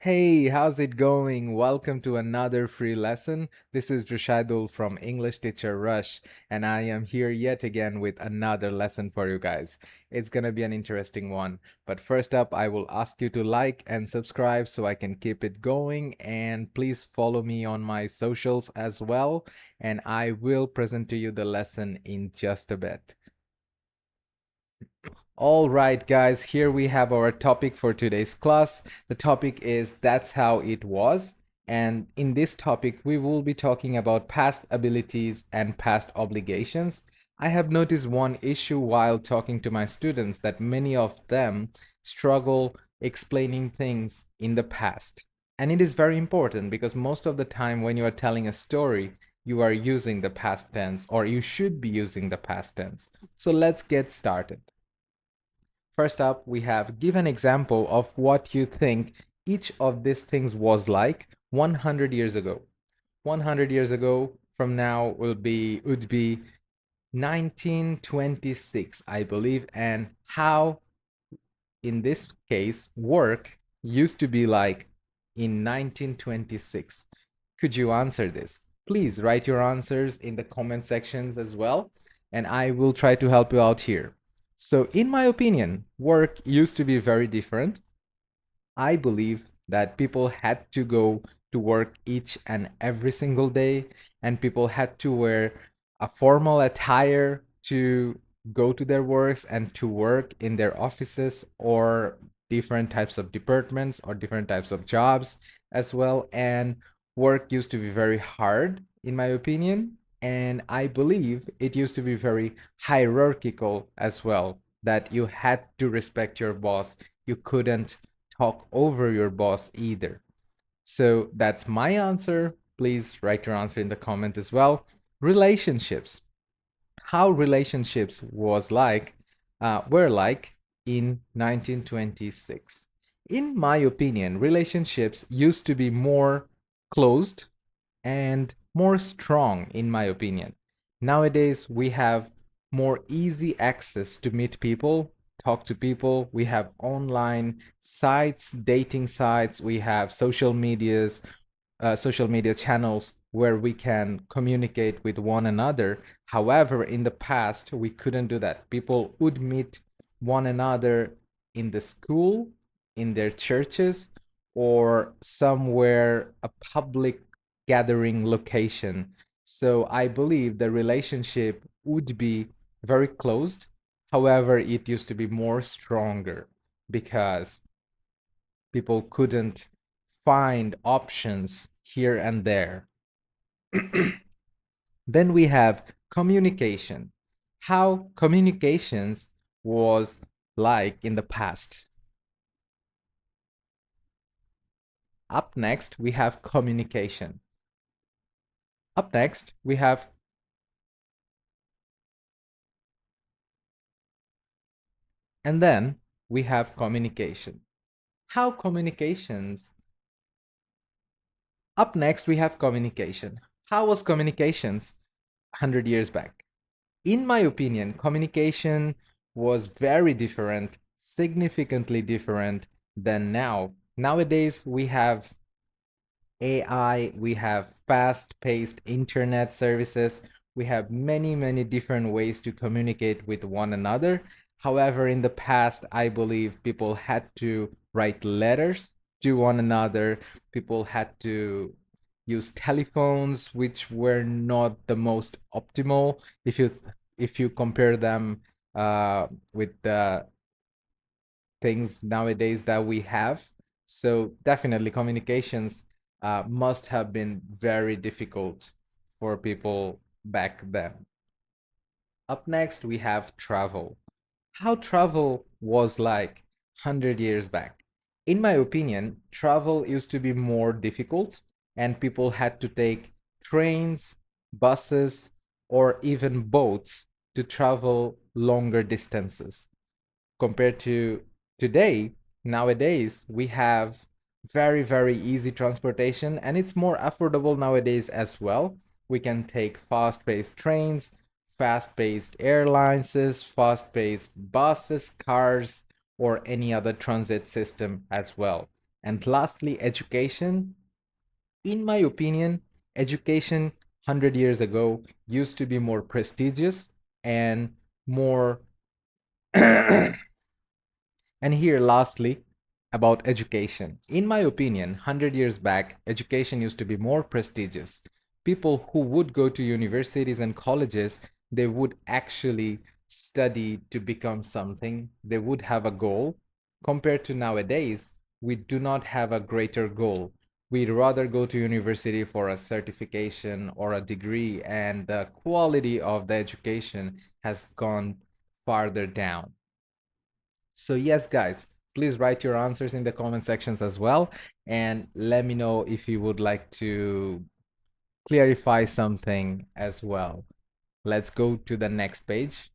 Hey, how's it going? Welcome to another free lesson. This is Rashidul from English Teacher Rush, and I am here yet again with another lesson for you guys. It's gonna be an interesting one. But first up, I will ask you to like and subscribe so I can keep it going, and please follow me on my socials as well, and I will present to you the lesson in just a bit. All right, guys, here we have our topic for today's class. The topic is That's How It Was. And in this topic, we will be talking about past abilities and past obligations. I have noticed one issue while talking to my students that many of them struggle explaining things in the past. And it is very important because most of the time when you are telling a story, you are using the past tense or you should be using the past tense. So let's get started. First up, we have give an example of what you think each of these things was like 100 years ago. 100 years ago from now would be 1926, I believe, and how in this case work used to be like in 1926. Could you answer this? Please write your answers in the comment sections as well, and I will try to help you out here. So, in my opinion, work used to be very different. I believe that people had to go to work each and every single day, and people had to wear a formal attire to go to their works and to work in their offices or different types of departments or different types of jobs as well. And work used to be very hard, in my opinion. And I believe it used to be very hierarchical as well, that you had to respect your boss. You couldn't talk over your boss either. So that's my answer. Please write your answer in the comment as well. Relationships. How relationships were like in 1926. In my opinion, relationships used to be more closed and more strong, in my opinion. Nowadays, we have more easy access to meet people, talk to people. We have online sites, dating sites, we have social media channels where we can communicate with one another. However, in the past, we couldn't do that. People would meet one another in the school, in their churches, or somewhere a public gathering location. So I believe the relationship would be very closed. However, it used to be more stronger because people couldn't find options here and there. Then we have communication. How communications was like in the past. Up next, we have communication. Up next, we have and then we have communication. How communications Up next, we have communication. How was communications 100 years back? In my opinion, communication was very different, significantly different than now. Nowadays, we have AI, we have fast paced internet services, we have many, many different ways to communicate with one another. However, in the past, I believe people had to write letters to one another, people had to use telephones, which were not the most optimal if you compare them with the things nowadays that we have. So definitely communications must have been very difficult for people back then. Up next, we have travel. How travel was like 100 years back. In my opinion, travel used to be more difficult and people had to take trains, buses, or even boats to travel longer distances compared to today. Nowadays we have very, very easy transportation and it's more affordable nowadays as well. We can take fast paced trains, fast paced airlines, fast paced buses, cars, or any other transit system as well. And lastly, education. In my opinion, education 100 years ago used to be more prestigious and more. And here, lastly, about education. In my opinion, 100 years back, education used to be more prestigious. People who would go to universities and colleges, they would actually study to become something. They would have a goal. Compared to nowadays, we do not have a greater goal. We'd rather go to university for a certification or a degree, and the quality of the education has gone farther down. So yes, guys, please write your answers in the comment sections as well, and let me know if you would like to clarify something as well. Let's go to the next page.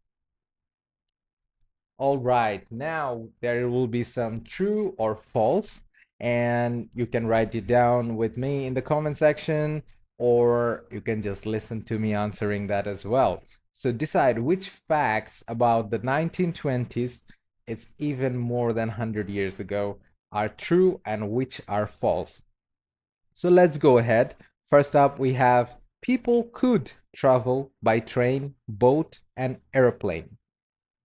All right, now there will be some true or false, and you can write it down with me in the comment section, or you can just listen to me answering that as well. So decide which facts about the 1920s, it's even more than 100 years ago, are true and which are false. So let's go ahead. First up, we have people could travel by train, boat, and airplane.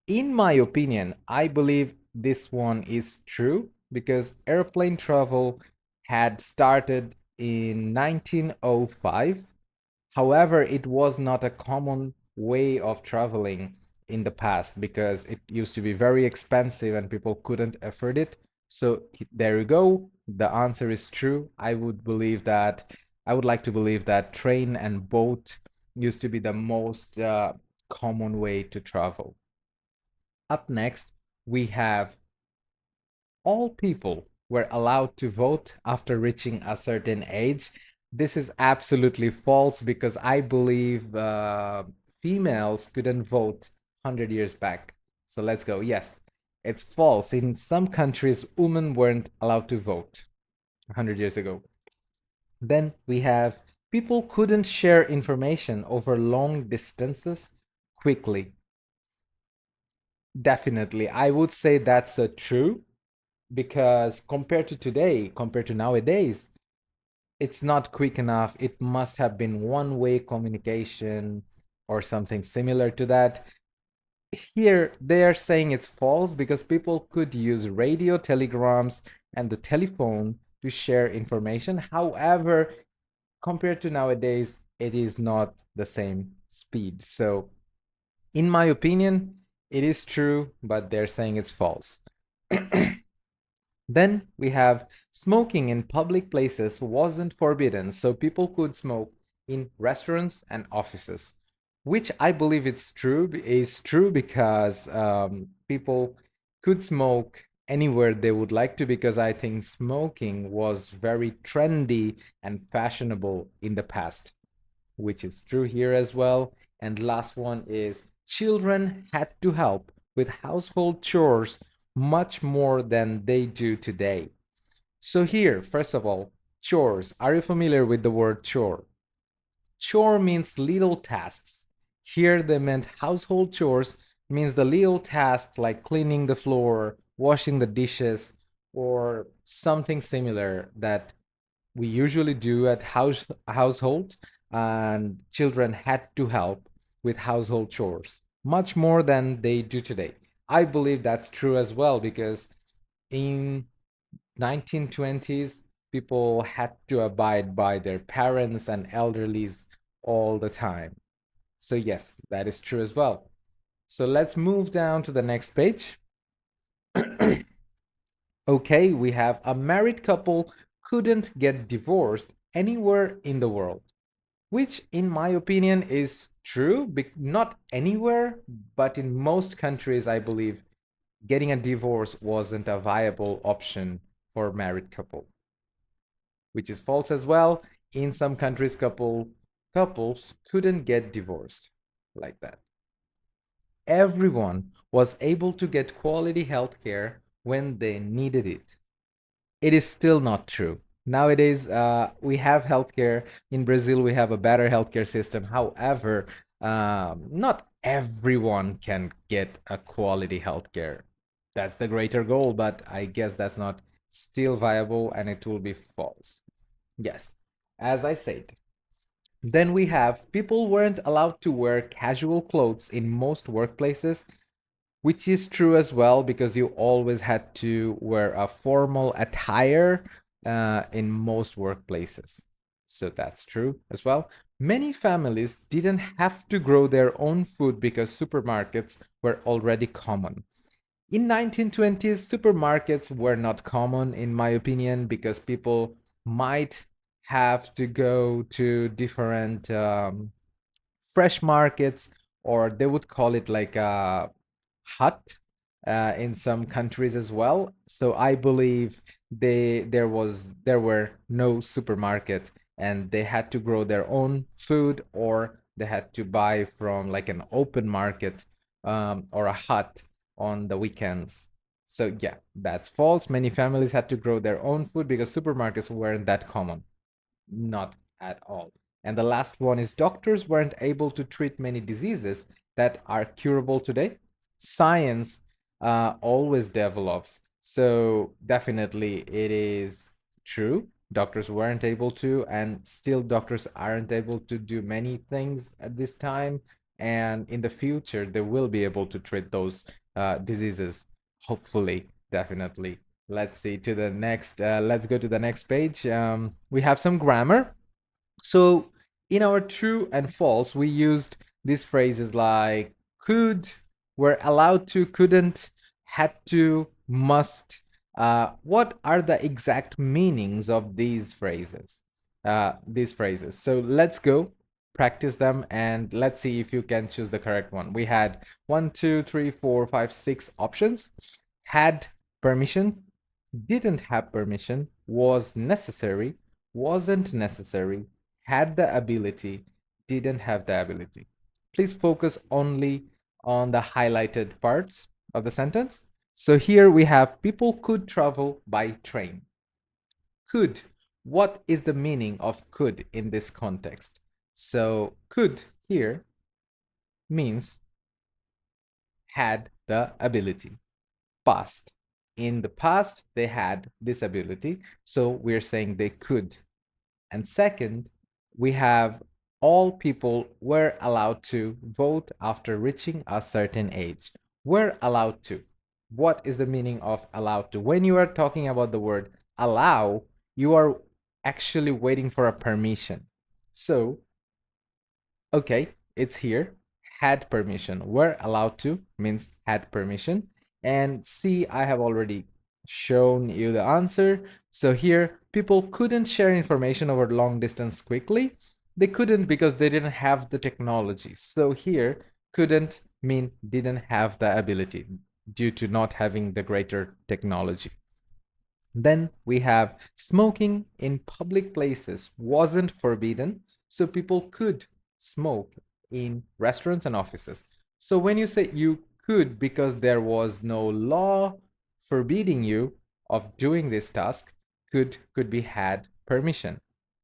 In my opinion, I believe this one is true because airplane travel had started in 1905. However, it was not a common way of traveling in the past because it used to be very expensive and people couldn't afford it. So there you go. The answer is true. I would like to believe that train and boat used to be the most common way to travel. Up next, we have all people were allowed to vote after reaching a certain age. This is absolutely false because I believe females couldn't vote 100 years back. So let's go. Yes, it's false. In some countries, women weren't allowed to vote 100 years ago. Then we have people couldn't share information over long distances quickly. Definitely. I would say that's true because compared to nowadays, it's not quick enough. It must have been one-way communication or something similar to that. Here, they are saying it's false because people could use radio, telegrams, and the telephone to share information. However, compared to nowadays, it is not the same speed. So, in my opinion, it is true, but they're saying it's false. Then we have smoking in public places wasn't forbidden, so people could smoke in restaurants and offices, which I believe is true because people could smoke anywhere they would like to because I think smoking was very trendy and fashionable in the past, which is true here as well. And last one is children had to help with household chores much more than they do today. So, here, first of all, chores. Are you familiar with the word chore? Chore means little tasks. Here, they meant household chores, means the little tasks like cleaning the floor, washing the dishes, or something similar that we usually do at household, and children had to help with household chores much more than they do today. I believe that's true as well because in 1920s people had to abide by their parents and elderlies all the time. So yes, that is true as well. So let's move down to the next page. Okay, we have a married couple couldn't get divorced anywhere in the world, which in my opinion is true, not anywhere, but in most countries, I believe getting a divorce wasn't a viable option for a married couple, which is false as well. In some countries, couples couldn't get divorced like that. Everyone was able to get quality healthcare when they needed it. It is still not true. Nowadays, we have healthcare. In Brazil, we have a better healthcare system. However, not everyone can get a quality healthcare. That's the greater goal, but I guess that's not still viable, and it will be false. Yes, as I said. Then we have people weren't allowed to wear casual clothes in most workplaces, which is true as well because you always had to wear a formal attire in most workplaces. So that's true as well. Many families didn't have to grow their own food because supermarkets were already common. In 1920s, supermarkets were not common, in my opinion, because people might have to go to different fresh markets, or they would call it like a hut in some countries as well. So I believe there were no supermarket, and they had to grow their own food, or they had to buy from like an open market or a hut on the weekends. So yeah, that's false. Many families had to grow their own food because supermarkets weren't that common. Not at all. And the last one is doctors weren't able to treat many diseases that are curable today. Science always develops. So definitely it is true. Doctors weren't able to, and still doctors aren't able to do many things at this time. And in the future, they will be able to treat those diseases. Hopefully, definitely. Let's see to the next. Let's go to the next page. We have some grammar. So in our true and false, we used these phrases like could, were allowed to, couldn't, had to, must. What are the exact meanings of these phrases? So let's go practice them and let's see if you can choose the correct one. We had one, two, three, four, five, six options. Had permission, didn't have permission, was necessary, wasn't necessary, had the ability, didn't have the ability. Please focus only on the highlighted parts of the sentence. So here we have people could travel by train. Could. What is the meaning of could in this context? So could here means had the ability. Past. In the past, they had this ability. So we're saying they could. And second, we have all people were allowed to vote after reaching a certain age. Were allowed to. What is the meaning of allowed to? When you are talking about the word allow, you are actually waiting for a permission. So, okay, it's here. Had permission. Were allowed to means had permission. And C, I have already shown you the answer. So here, people couldn't share information over long distance quickly. They couldn't because they didn't have the technology. So here, couldn't mean didn't have the ability due to not having the greater technology. Then we have smoking in public places wasn't forbidden, so people could smoke in restaurants and offices. So when you say you could because there was no law forbidding you of doing this task, could be had permission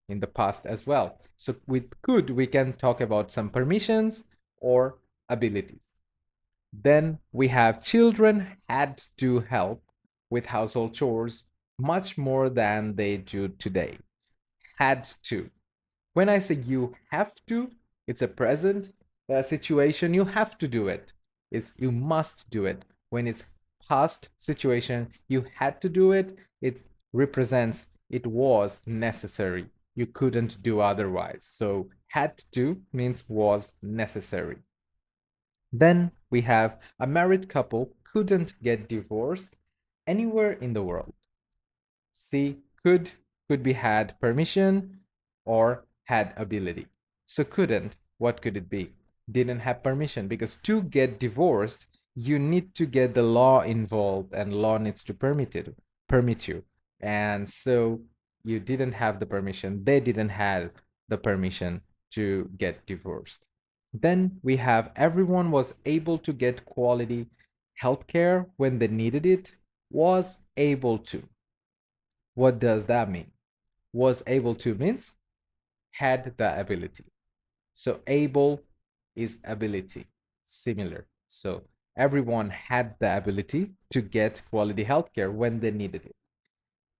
in the past as well. So with could we can talk about some permissions or abilities. Then we have children had to help with household chores much more than they do today. Had to. When I say you have to, it's a present situation. You have to do it. It's you must do it. When it's past situation, you had to do it. It represents it was necessary. You couldn't do otherwise. So had to means was necessary. Then we have a married couple couldn't get divorced anywhere in the world. See, could be had permission or had ability. So couldn't, what could it be? Didn't have permission because to get divorced, you need to get the law involved and law needs to permit you. And so you didn't have the permission. They didn't have the permission to get divorced. Then we have everyone was able to get quality healthcare when they needed it, was able to. What does that mean? Was able to means had the ability. So able is ability, similar. So everyone had the ability to get quality healthcare when they needed it.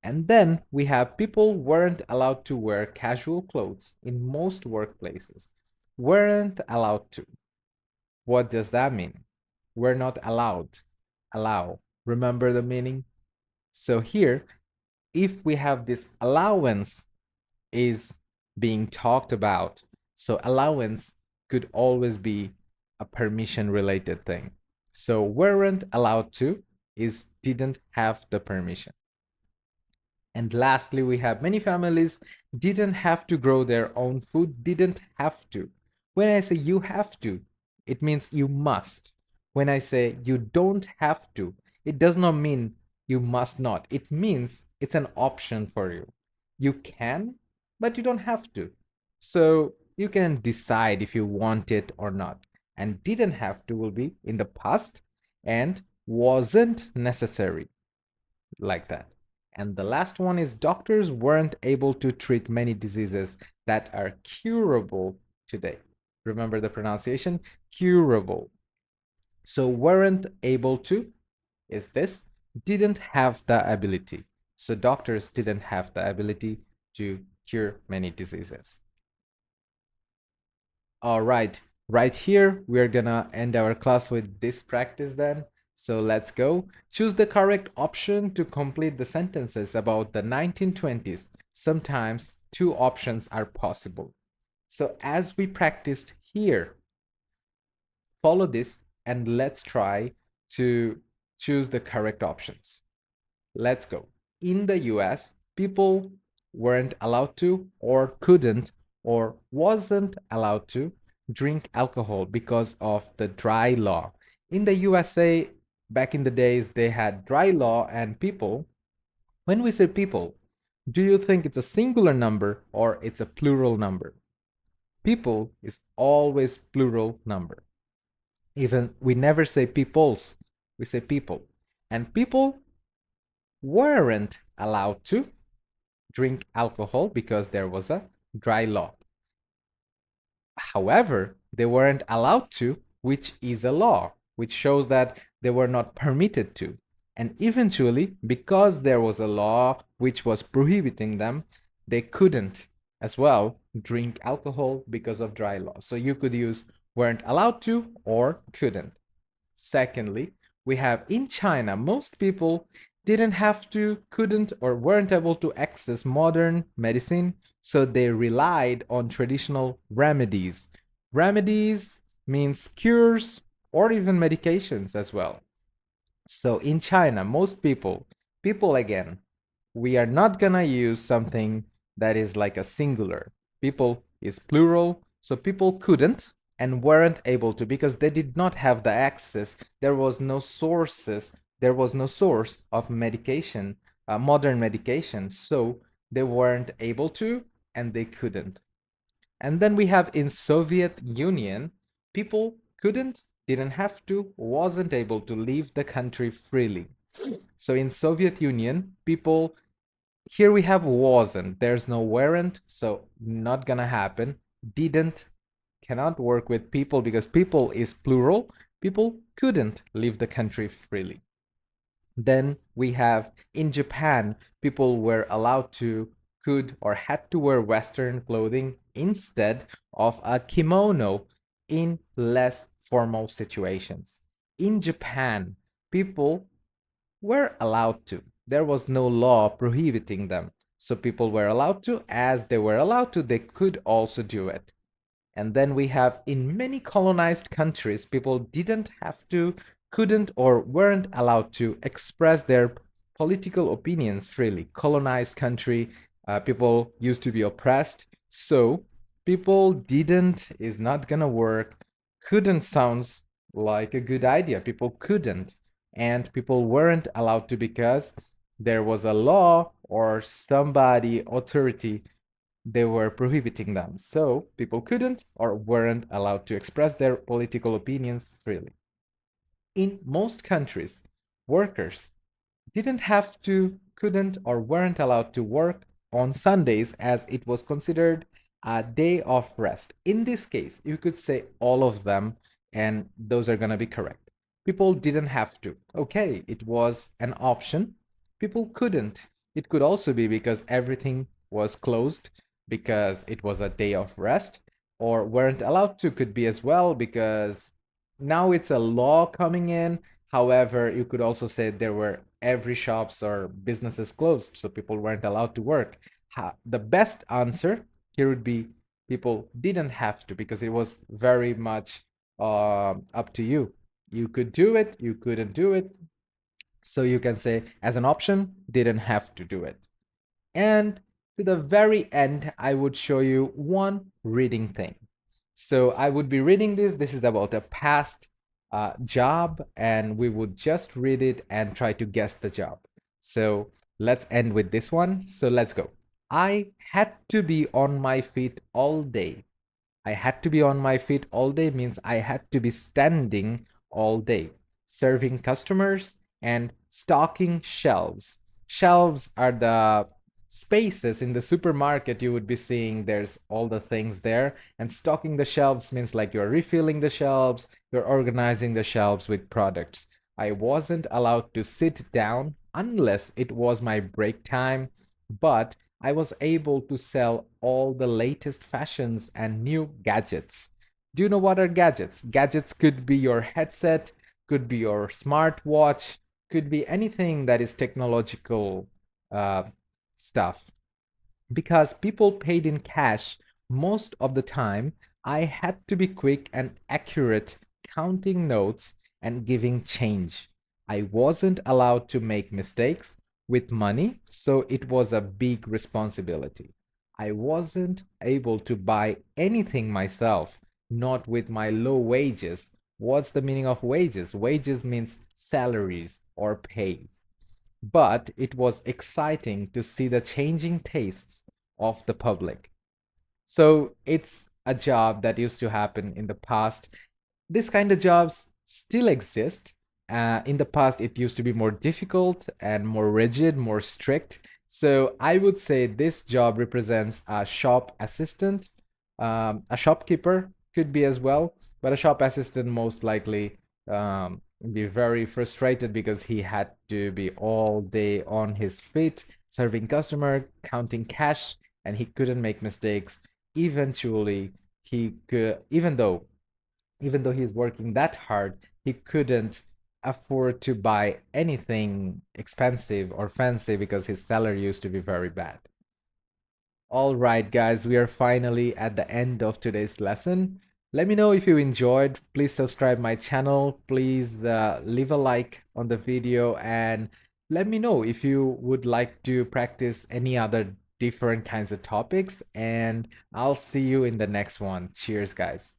And then we have people weren't allowed to wear casual clothes in most workplaces. Weren't allowed to. What does that mean? We're not allowed. Allow. Remember the meaning? So here, if we have this allowance is being talked about, so allowance could always be a permission related thing. So weren't allowed to is didn't have the permission. And lastly, we have many families didn't have to grow their own food, didn't have to. When I say you have to, it means you must. When I say you don't have to, it does not mean you must not. It means it's an option for you. You can, but you don't have to. So you can decide if you want it or not. And didn't have to will be in the past and wasn't necessary like that. And the last one is doctors weren't able to treat many diseases that are curable today. Remember the pronunciation? Curable. So weren't able to is this, didn't have the ability. So doctors didn't have the ability to cure many diseases. All right, right here, we're gonna end our class with this practice then. So let's go. Choose the correct option to complete the sentences about the 1920s. Sometimes two options are possible. So as we practiced here, follow this and let's try to choose the correct options. Let's go. In the US, people weren't allowed to, or couldn't, or wasn't allowed to drink alcohol because of the dry law. In the USA, back in the days, they had dry law, and people, when we say people, do you think it's a singular number or it's a plural number? People is always plural number. Even we never say peoples, we say people. And people weren't allowed to drink alcohol because there was a dry law. However, they weren't allowed to, which is a law, which shows that they were not permitted to. And eventually, because there was a law which was prohibiting them, they couldn't as well drink alcohol because of dry law. So you could use weren't allowed to or couldn't. Secondly, we have in China, most people didn't have to, couldn't, or weren't able to access modern medicine, so they relied on traditional remedies. Remedies means cures or even medications as well. So in China, most people again, we are not gonna use something that is like a singular. People is plural, so people couldn't and weren't able to because they did not have the access. There was no sources. There was no source of medication, modern medication. So they weren't able to and they couldn't. And then we have in Soviet Union, people couldn't, didn't have to, wasn't able to leave the country freely. So in Soviet Union, people here we have wasn't. There's no weren't, so not gonna happen. Didn't cannot work with people because people is plural. People couldn't leave the country freely. Then we have in Japan, people were allowed to, could, or had to wear Western clothing instead of a kimono in less formal situations. In Japan, people were allowed to. There was no law prohibiting them. So people were allowed to. As they were allowed to, they could also do it. And then we have in many colonized countries, people didn't have to, couldn't, or weren't allowed to express their political opinions freely. Colonized country, people used to be oppressed. So people didn't is not gonna work. Couldn't sounds like a good idea. People couldn't. And people weren't allowed to because there was a law or somebody, authority, they were prohibiting them. So people couldn't or weren't allowed to express their political opinions freely. In most countries, workers didn't have to, couldn't, or weren't allowed to work on Sundays as it was considered a day of rest. In this case, you could say all of them, and those are going to be correct. People didn't have to. Okay, it was an option. People couldn't. It could also be because everything was closed because it was a day of rest, or weren't allowed to, could be as well because now it's a law coming in. However, you could also say there were every shops or businesses closed, so people weren't allowed to work. The best answer here would be people didn't have to because it was very much up to you. You could do it, you couldn't do it. So you can say, as an option, didn't have to do it. And to the very end, I would show you one reading thing. So I would be reading this. This is about a past job, and we would just read it and try to guess the job. So let's end with this one. So let's go. I had to be on my feet all day. I had to be on my feet all day means I had to be standing all day, serving customers and stocking shelves. Shelves are the spaces in the supermarket you would be seeing there's all the things there, and stocking the shelves means like you're refilling the shelves, you're organizing the shelves with products. I wasn't allowed to sit down unless it was my break time, but I was able to sell all the latest fashions and new gadgets. Do you know what are gadgets? Gadgets could be your headset, could be your smartwatch, could be anything that is technological uh, stuff. Because people paid in cash most of the time, I had to be quick and accurate counting notes and giving change. I wasn't allowed to make mistakes with money, so it was a big responsibility. I wasn't able to buy anything myself, not with my low wages. What's the meaning of wages? Wages means salaries or pays. But it was exciting to see the changing tastes of the public. So it's a job that used to happen in the past. This kind of jobs still exist. In the past, it used to be more difficult and more rigid, more strict. So I would say this job represents a shop assistant, a shopkeeper could be as well, but a shop assistant most likely be very frustrated because he had to be all day on his feet, serving customer, counting cash, and he couldn't make mistakes. Eventually, he could, even though he's working that hard, he couldn't afford to buy anything expensive or fancy because his salary used to be very bad. All right, guys, we are finally at the end of today's lesson. Let me know if you enjoyed. Please subscribe my channel. Please leave a like on the video, and let me know if you would like to practice any other different kinds of topics, and I'll see you in the next one. Cheers, guys.